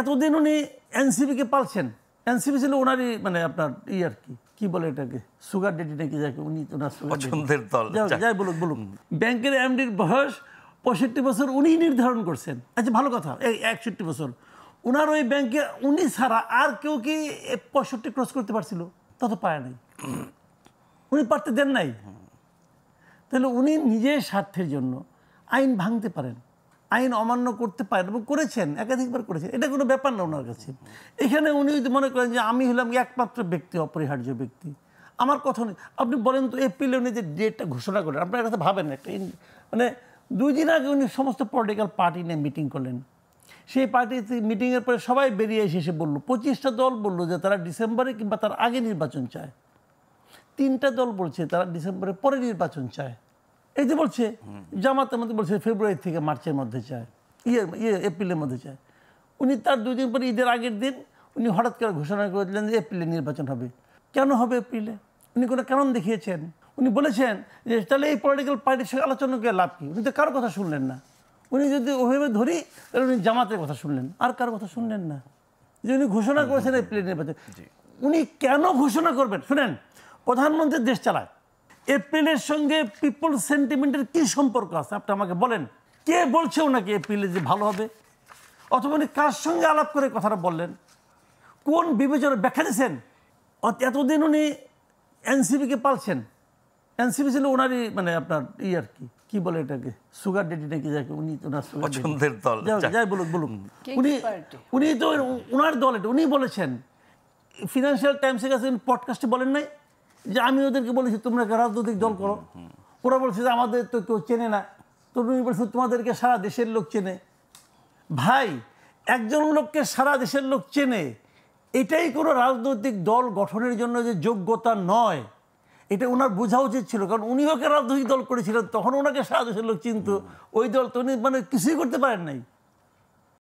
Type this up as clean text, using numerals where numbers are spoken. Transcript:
এতদিন উনি এনসিপিকে পালছেন। এনসিপি ছিল ওনারই মানে আপনার আর কি বলে এটাকে সুগার ডেডি নাকি যাকে উনি ওনার পছন্দের দল যাই বলুক। ব্যাংকের এমডির বয়স 65 বছর উনি নির্ধারণ করছেন। আচ্ছা ভালো কথা, এই 61 বছর উনার ওই ব্যাংকে উনি ছাড়া আর কেউ কি 65 ক্রস করতে পারছিল? তা তো পায় নাই, উনি পারতে দেন নাই। তাহলে উনি নিজের স্বার্থের জন্য আইন ভাঙতে পারেন, আইন অমান্য করতে পারেন এবং করেছেন, একাধিকবার করেছেন। এটা কোনো ব্যাপার না ওনার কাছে। এখানে উনি যদি মনে করেন যে আমি হলাম একমাত্র ব্যক্তি, অপরিহার্য ব্যক্তি, আমার কথা নেই। আপনি বলেন তো এপ্রিলে উনি যে ডেটটা ঘোষণা করেন, আপনার কাছে ভাবেন একটা মানে 2 দিন আগে উনি সমস্ত পলিটিক্যাল পার্টি নিয়ে মিটিং করলেন। সেই পার্টিতে মিটিংয়ের পরে সবাই বেরিয়ে এসে বললো, 25টা দল বললো যে তারা ডিসেম্বরে কিংবা তার আগে নির্বাচন চায়। 3টা দল বলছে তারা ডিসেম্বরের পরে নির্বাচন চায়। এই যে বলছে জামাতের মধ্যে বলছে ফেব্রুয়ারি থেকে মার্চের মধ্যে চায়, এপ্রিলের মধ্যে চায়। উনি তার 2 দিন পরে ঈদের আগের দিন উনি হঠাৎ করে ঘোষণা করে দিলেন যে এপ্রিলে নির্বাচন হবে। কেন হবে এপ্রিলে? উনি কোনো কারণ দেখিয়েছেন? উনি বলেছেন যে তাহলে এই পলিটিক্যাল পার্টির সঙ্গে আলোচনা করে লাভ কি? উনি তো কারো কথা শুনলেন না। উনি যদি ওইভাবে ধরি তাহলে উনি জামাতের কথা শুনলেন, আর কারো কথা শুনলেন না। যে উনি ঘোষণা করেছেন এপ্রিলে নির্বাচন। উনি কেন ঘোষণা করবেন? শুনেন, প্রধানমন্ত্রী দেশ চালায়, এপ্রিলের সঙ্গে পিপল সেন্টিমেন্টের কি সম্পর্ক আছে আপনি আমাকে বলেন। কে বলছে ওনাকে এপ্রিলে যে ভালো হবে? অথবা উনি কার সঙ্গে আলাপ করে কথাটা বললেন? কোন বিবেচনা ব্যাখ্যা দিয়েছেন? এতদিন উনি এনসিপিকে পালছেন। এনসিপি ছিল ওনারই মানে আপনার আর কি বলে এটাকে সুগার ডেডি নাকি যাকে উনি ওনার পছন্দের দল যাই বলুক। উনি তো ওনার দল, এটা উনি বলেছেন। ফিনান্সিয়াল টাইমসের কাছে পডকাস্টে বলেন নাই যে আমি ওদেরকে বলেছি তোমরা একটা রাজনৈতিক দল করো? ওরা বলছে যে আমাদের তো কেউ চেনে না। তো উনি বলছে তোমাদেরকে সারা দেশের লোক চেনে। ভাই, একজন লোককে সারা দেশের লোক চেনে, এটাই কোনো রাজনৈতিক দল গঠনের জন্য যে যোগ্যতা নয়, এটা ওনার বোঝা উচিত ছিল। কারণ উনি ওকে রাজনৈতিক দল করেছিলেন, তখন ওনাকে সারা দেশের লোক চিনত। ওই দল তো উনি মানে কিছুই করতে পারেন নাই।